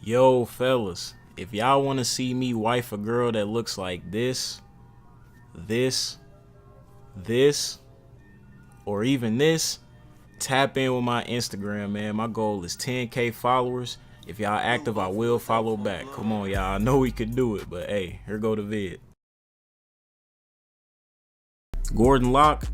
Yo, fellas, if y'all want to see me wife a girl that looks like this, or even this, tap in with my Instagram, man. My goal is 10K followers. If y'all active, I will follow back. Come on, y'all. I know we could do it, but hey, here go the vid. Gordon Locke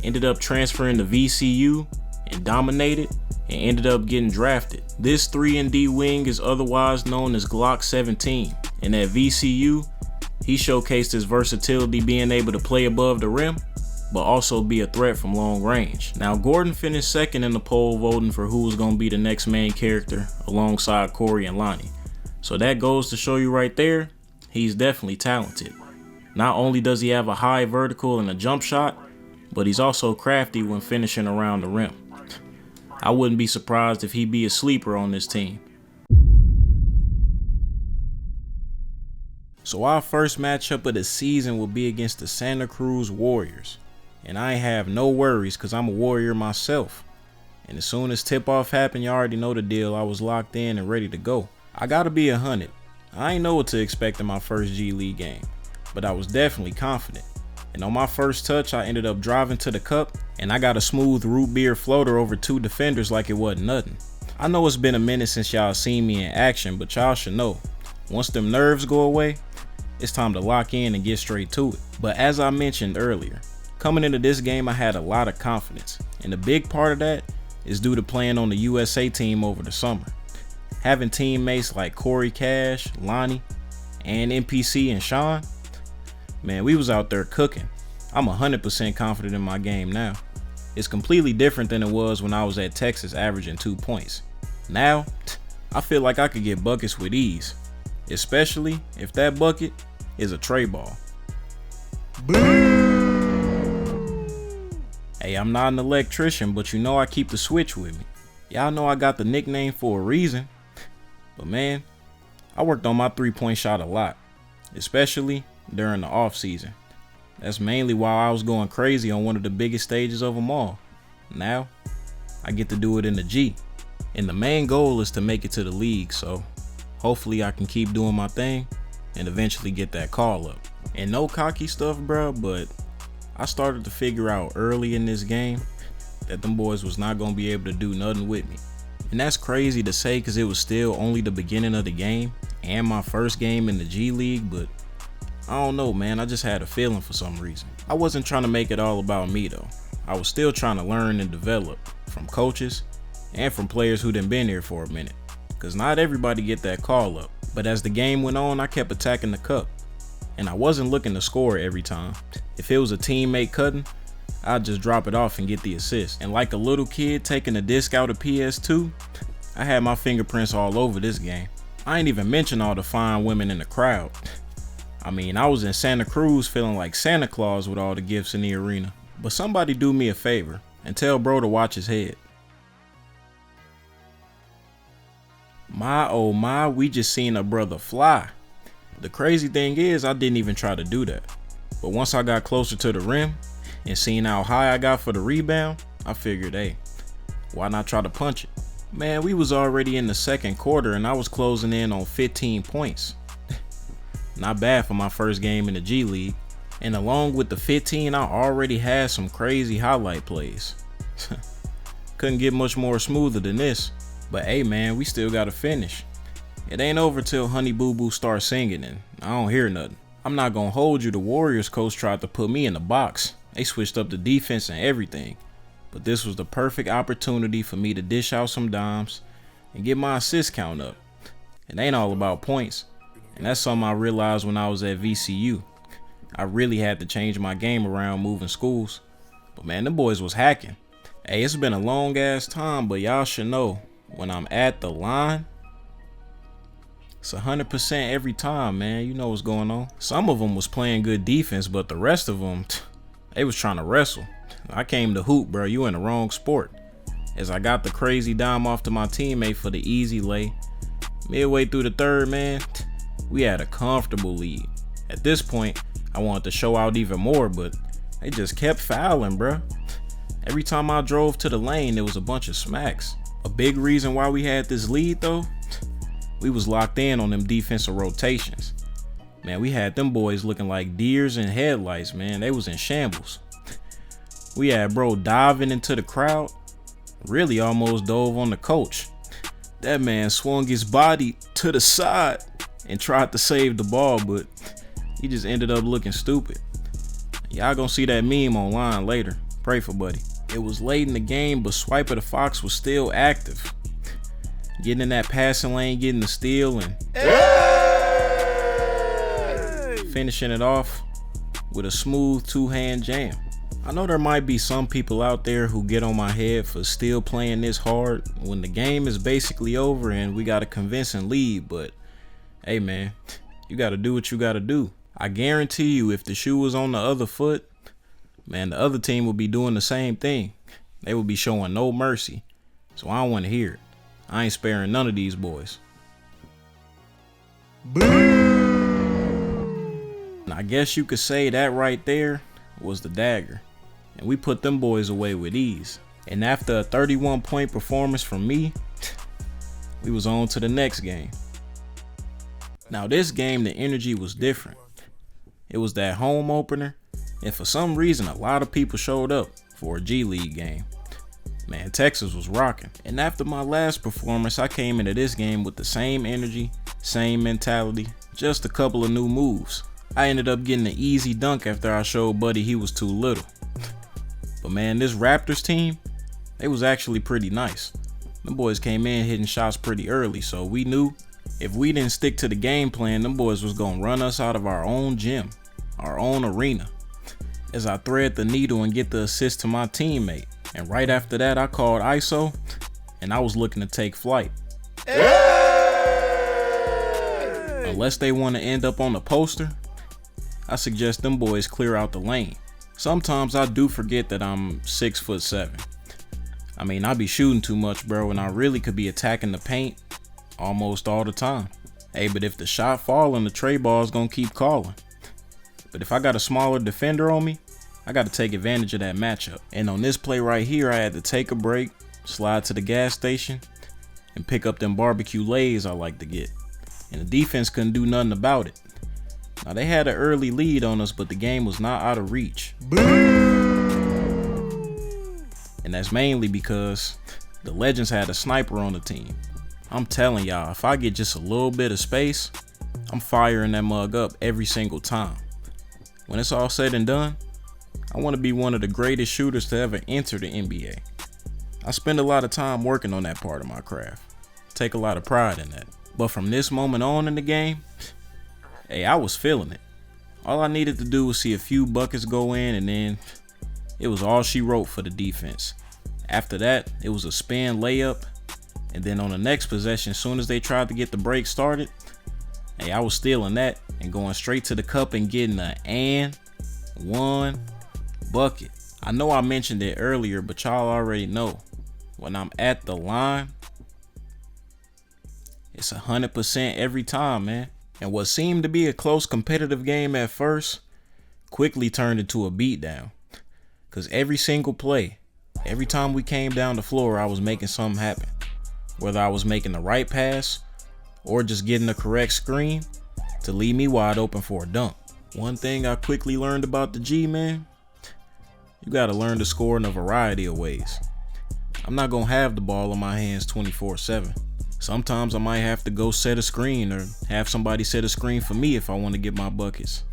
ended up transferring to VCU and dominated and ended up getting drafted. This 3-and-D wing is otherwise known as Glock 17, and at VCU, he showcased his versatility being able to play above the rim, but also be a threat from long range. Now, Gordon finished second in the poll voting for who was going to be the next main character alongside Corey and Lonnie. So that goes to show you right there, he's definitely talented. Not only does he have a high vertical and a jump shot, but he's also crafty when finishing around the rim. I wouldn't be surprised if he'd be a sleeper on this team. So our first matchup of the season will be against the Santa Cruz Warriors. And I have no worries because I'm a Warrior myself. And as soon as tip-off happened, you already know the deal. I was locked in and ready to go. I gotta be 100. I ain't know what to expect in my first G League game, but I was definitely confident. And on my first touch, I ended up driving to the cup, and I got a smooth root beer floater over 2 defenders like it wasn't nothing. I know it's been a minute since y'all seen me in action, but y'all should know, once them nerves go away, it's time to lock in and get straight to it. But as I mentioned earlier, coming into this game, I had a lot of confidence, and a big part of that is due to playing on the USA team over the summer. Having teammates like Corey Cash, Lonnie, and NPC and Sean, man, we was out there cooking. I'm 100% confident in my game now. It's completely different than it was when I was at Texas averaging 2 points. Now, I feel like I could get buckets with ease, especially if that bucket is a tray ball. Hey, I'm not an electrician, but you know I keep the switch with me. Y'all know I got the nickname for a reason. But man, I worked on my 3-point shot a lot, especially during the off season. That's mainly why I was going crazy on one of the biggest stages of them all. Now, I get to do it in the G. And the main goal is to make it to the league, so hopefully I can keep doing my thing and eventually get that call up. And no cocky stuff, bro, but I started to figure out early in this game that them boys was not going to be able to do nothing with me. And that's crazy to say because it was still only the beginning of the game and my first game in the G League, but I don't know, man. I just had a feeling for some reason. I wasn't trying to make it all about me though. I was still trying to learn and develop from coaches and from players who done been here for a minute, because not everybody get that call up. But as the game went on, I kept attacking the cup, and I wasn't looking to score every time. If it was a teammate cutting, I'd just drop it off and get the assist. And like a little kid taking a disc out of PS2, I had my fingerprints all over this game. I ain't even mention all the fine women in the crowd. I mean, I was in Santa Cruz feeling like Santa Claus with all the gifts in the arena. But somebody do me a favor and tell bro to watch his head. My oh my, we just seen a brother fly. The crazy thing is I didn't even try to do that. But once I got closer to the rim and seen how high I got for the rebound, I figured, hey, why not try to punch it? Man, we was already in the second quarter and I was closing in on 15 points. Not bad for my first game in the G League. And along with the 15, I already had some crazy highlight plays. Couldn't get much more smoother than this. But hey man, we still gotta finish. It ain't over till Honey Boo Boo starts singing and I don't hear nothing. I'm not gonna hold you, the Warriors coach tried to put me in the box. They switched up the defense and everything. But this was the perfect opportunity for me to dish out some dimes and get my assist count up. It ain't all about points. And that's something I realized when I was at VCU. I really had to change my game around moving schools. But man, them boys was hacking. Hey, it's been a long ass time, but y'all should know, when I'm at the line, it's 100% every time, man. You know what's going on. Some of them was playing good defense, but the rest of them, they was trying to wrestle. I came to hoop, bro. You in the wrong sport. As I got the crazy dime off to my teammate for the easy lay. Midway through the third, man, we had a comfortable lead. At this point, I wanted to show out even more, but they just kept fouling, bro. Every time I drove to the lane, there was a bunch of smacks. A big reason why we had this lead though We was locked in on them defensive rotations. Man, we had them boys looking like deers in headlights, man. They was in shambles. We had bro diving into the crowd. Really almost dove on the coach. That man swung his body to the side and tried to save the ball, but he just ended up looking stupid. Y'all gonna see that meme online later. Pray for buddy. It was late in the game, but Swiper the Fox was still active. Getting in that passing lane, getting the steal, and finishing it off with a smooth two-hand jam. I know there might be some people out there who get on my head for still playing this hard when the game is basically over and we got a convincing lead, but hey man, you gotta do what you gotta do. I guarantee you if the shoe was on the other foot, man, the other team would be doing the same thing. They would be showing no mercy. So I don't want to hear it. I ain't sparing none of these boys. And I guess you could say that right there was the dagger. And we put them boys away with ease. And after a 31-point performance from me, we was on to the next game. Now this game, the energy was different. It was that home opener, and for some reason a lot of people showed up for a G League game. Man, Texas was rocking. And after my last performance, I came into this game with the same energy, same mentality, just a couple of new moves. I ended up getting an easy dunk after I showed Buddy he was too little. But man, this Raptors team, they was actually pretty nice. Them boys came in hitting shots pretty early, so we knew if we didn't stick to the game plan, them boys was gonna run us out of our own gym, our own arena. As I thread the needle and get the assist to my teammate. And right after that, I called ISO, and I was looking to take flight. Hey! Unless they want to end up on the poster, I suggest them boys clear out the lane. Sometimes I do forget that I'm 6'7". I mean, I be shooting too much, bro, and I really could be attacking the paint almost all the time. Hey, but if the shot fall, and the tray ball's gonna keep calling. But if I got a smaller defender on me, I got to take advantage of that matchup. And on this play right here, I had to take a break, slide to the gas station, and pick up them barbecue lays I like to get. And the defense couldn't do nothing about it. Now they had an early lead on us, but the game was not out of reach. And that's mainly because the Legends had a sniper on the team. I'm telling y'all, if I get just a little bit of space, I'm firing that mug up every single time. When it's all said and done, I want to be one of the greatest shooters to ever enter the NBA. I spend a lot of time working on that part of my craft. Take a lot of pride in that. But from this moment on in the game, hey, I was feeling it. All I needed to do was see a few buckets go in, and then it was all she wrote for the defense. After that, it was a spin layup, and then on the next possession, as soon as they tried to get the break started, hey, I was stealing that and going straight to the cup and getting an one bucket. I know I mentioned it earlier, but y'all already know when I'm at the line, it's 100% every time, man. And what seemed to be a close competitive game at first quickly turned into a beatdown. Cause every single play, every time we came down the floor, I was making something happen. Whether I was making the right pass or just getting the correct screen to leave me wide open for a dunk. One thing I quickly learned about the G, man, you gotta learn to score in a variety of ways. I'm not gonna have the ball in my hands 24/7. Sometimes I might have to go set a screen or have somebody set a screen for me if I want to get my buckets.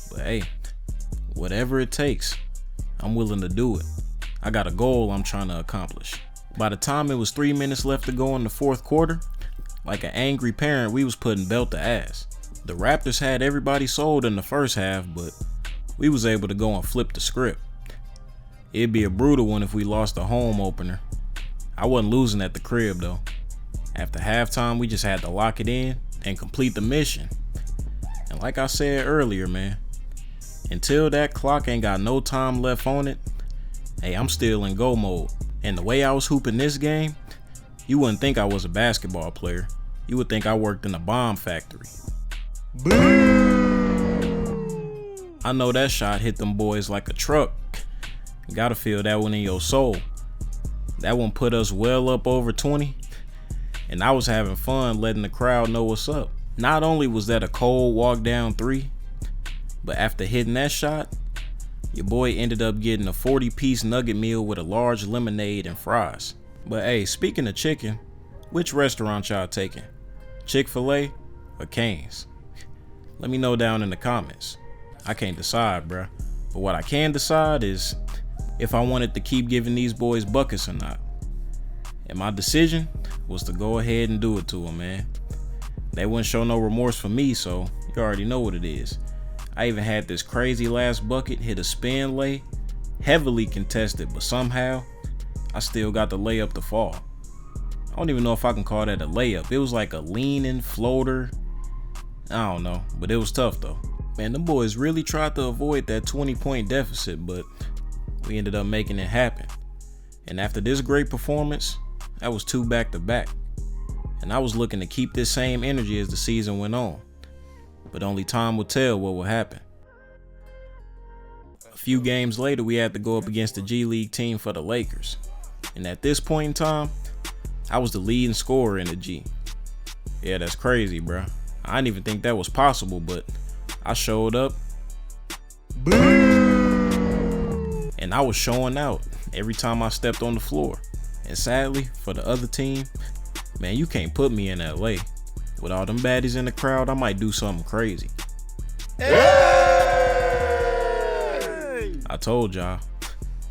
But hey, whatever it takes, I'm willing to do it. I got a goal I'm trying to accomplish. By the time it was 3 minutes left to go in the fourth quarter, like an angry parent, we was putting belt to ass. The Raptors had everybody sold in the first half, but we was able to go and flip the script. It'd be a brutal one if we lost the home opener. I wasn't losing at the crib though. After halftime, we just had to lock it in and complete the mission. And like I said earlier, man, until that clock ain't got no time left on it, hey, I'm still in go mode. And the way I was hooping this game, you wouldn't think I was a basketball player. You would think I worked in a bomb factory. I know that shot hit them boys like a truck. You gotta feel that one in your soul. That one put us well up over 20. and I was having fun letting the crowd know what's up. Not only was that a cold walk down 3, but after hitting that shot, your boy ended up getting a 40-piece nugget meal with a large lemonade and fries. But hey, speaking of chicken, which restaurant y'all taking? Chick-fil-A or Cane's? Let me know down in the comments. I can't decide, bruh. But what I can decide is if I wanted to keep giving these boys buckets or not. And my decision was to go ahead and do it to them, man. They wouldn't show no remorse for me, so you already know what it is. I even had this crazy last bucket hit a spin lay, heavily contested, but somehow I still got the layup to fall. I don't even know if I can call that a layup. It was like a leaning floater. I don't know, but it was tough though. Man, them boys really tried to avoid that 20-point deficit, but we ended up making it happen. And after this great performance, that was 2 back-to-back. And I was looking to keep this same energy as the season went on. But only time will tell what will happen. A few games later, we had to go up against the G League team for the Lakers. And at this point in time, I was the leading scorer in the G. Yeah, that's crazy, bro. I didn't even think that was possible, but I showed up. Boom! And I was showing out every time I stepped on the floor. And sadly, for the other team, man, you can't put me in LA. With all them baddies in the crowd, I might do something crazy. Hey! I told y'all,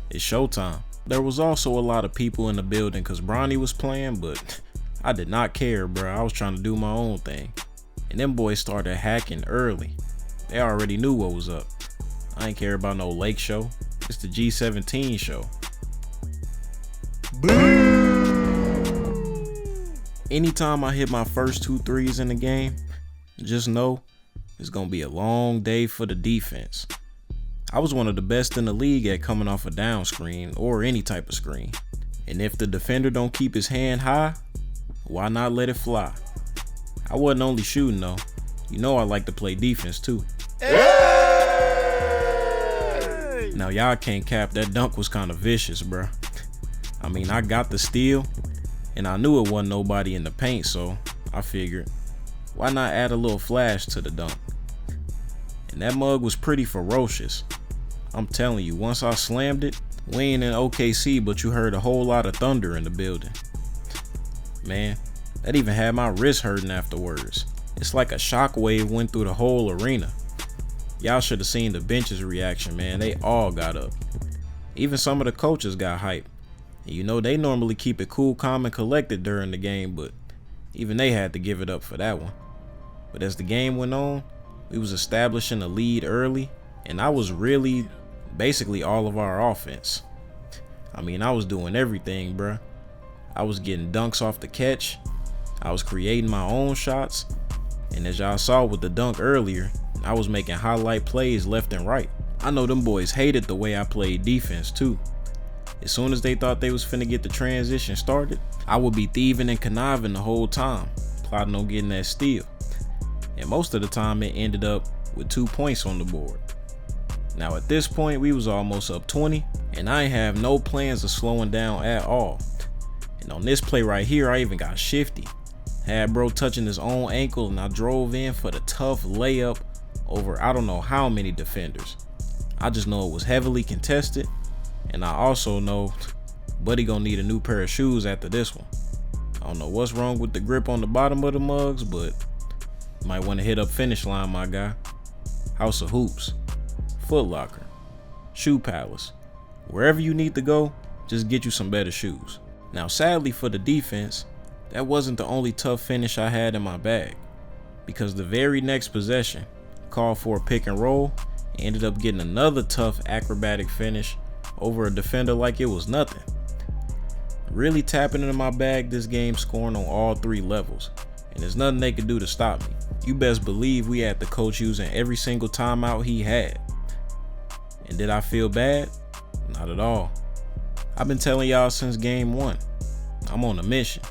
it's showtime. There was also a lot of people in the building because Bronny was playing, but I did not care, bro. I was trying to do my own thing. And them boys started hacking early. They already knew what was up. I ain't care about no Lake show. It's the G17 show. Boom! Anytime I hit my first 2 threes in the game, just know it's gonna be a long day for the defense. I was one of the best in the league at coming off a down screen or any type of screen. And if the defender don't keep his hand high, why not let it fly? I wasn't only shooting though. You know I like to play defense too. Hey! Now y'all can't cap, that dunk was kind of vicious, bruh. I mean, I got the steal and I knew it wasn't nobody in the paint, so I figured, why not add a little flash to the dunk? And that mug was pretty ferocious. I'm telling you, once I slammed it, we ain't in OKC, but you heard a whole lot of thunder in the building. Man, that even had my wrist hurting afterwards. It's like a shockwave went through the whole arena. Y'all should have seen the bench's reaction, man. They all got up. Even some of the coaches got hyped. And you know they normally keep it cool, calm, and collected during the game, but even they had to give it up for that one. But as the game went on, we was establishing a lead early, and I was really basically all of our offense. I mean, I was doing everything, bruh. I was getting dunks off the catch. I was creating my own shots. And as y'all saw with the dunk earlier, I was making highlight plays left and right. I know them boys hated the way I played defense too. As soon as they thought they was finna get the transition started, I would be thieving and conniving the whole time, plotting on getting that steal. And most of the time it ended up with 2 points on the board. Now at this point we was almost up 20, and I ain't have no plans of slowing down at all. And on this play right here, I even got shifty. Had bro touching his own ankle, and I drove in for the tough layup over I don't know how many defenders. I just know it was heavily contested, and I also know buddy gonna need a new pair of shoes after this one. I don't know what's wrong with the grip on the bottom of the mugs, but might want to hit up Finish Line, my guy. House of Hoops, Foot Locker, Shoe Palace. Wherever you need to go, just get you some better shoes. Now sadly for the defense, that wasn't the only tough finish I had in my bag, because the very next possession called for a pick and roll and ended up getting another tough acrobatic finish over a defender like it was nothing. Really tapping into my bag this game, scoring on all 3 levels, and there's nothing they could do to stop me. You best believe we had the coach using every single timeout he had. And did I feel bad? Not at all. I've been telling y'all since game 1, I'm on a mission,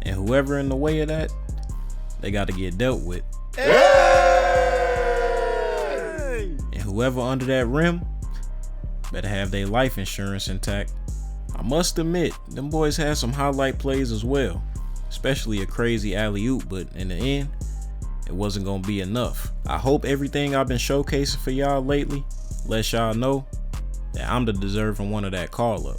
and whoever in the way of that, they got to get dealt with. Hey! And whoever under that rim better have their life insurance intact. I must admit, them boys had some highlight plays as well. especially a crazy alley-oop, but in the end, it wasn't gonna be enough. I hope everything I've been showcasing for y'all lately lets y'all know that I'm the deserving one of that call up.